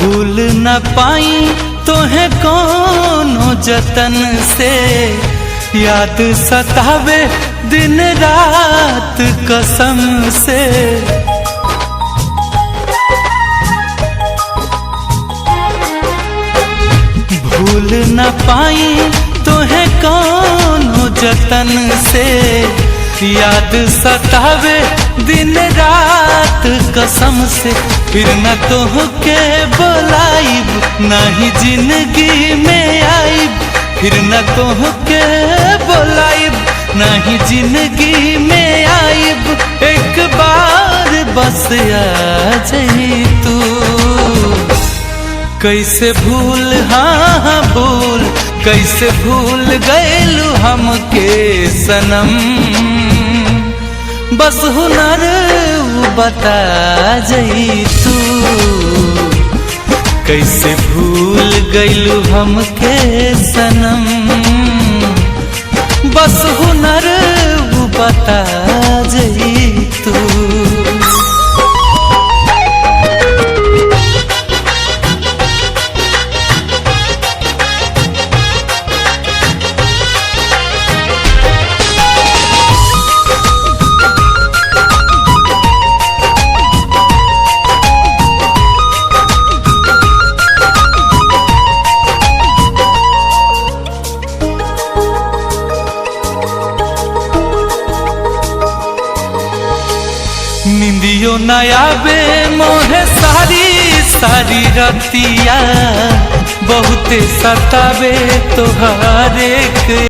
भूल न पाई तोहे कोनो जतन से, याद सतावे दिन रात कसम से। भूल न पाई तोहे कोनो जतन से, याद सतावे दिन रात कसम से। फिर न तोहके बुलाइब नाही जिंदगी में आइब, फिर न तोहके बुलाइब नाही जिंदगी में आइब। एक बार बस आ जाई तू, कैसे भूल हाँ भूल, कैसे भूल गैलू हमके सनम। बस हुनर बता जाई तू, कैसे भूल गैलू हमके सनम। बस हुनर बता जाई तू। निंदियो न आवे मोहे सारी सारी रतिया, बहुते सतावे तोहार एक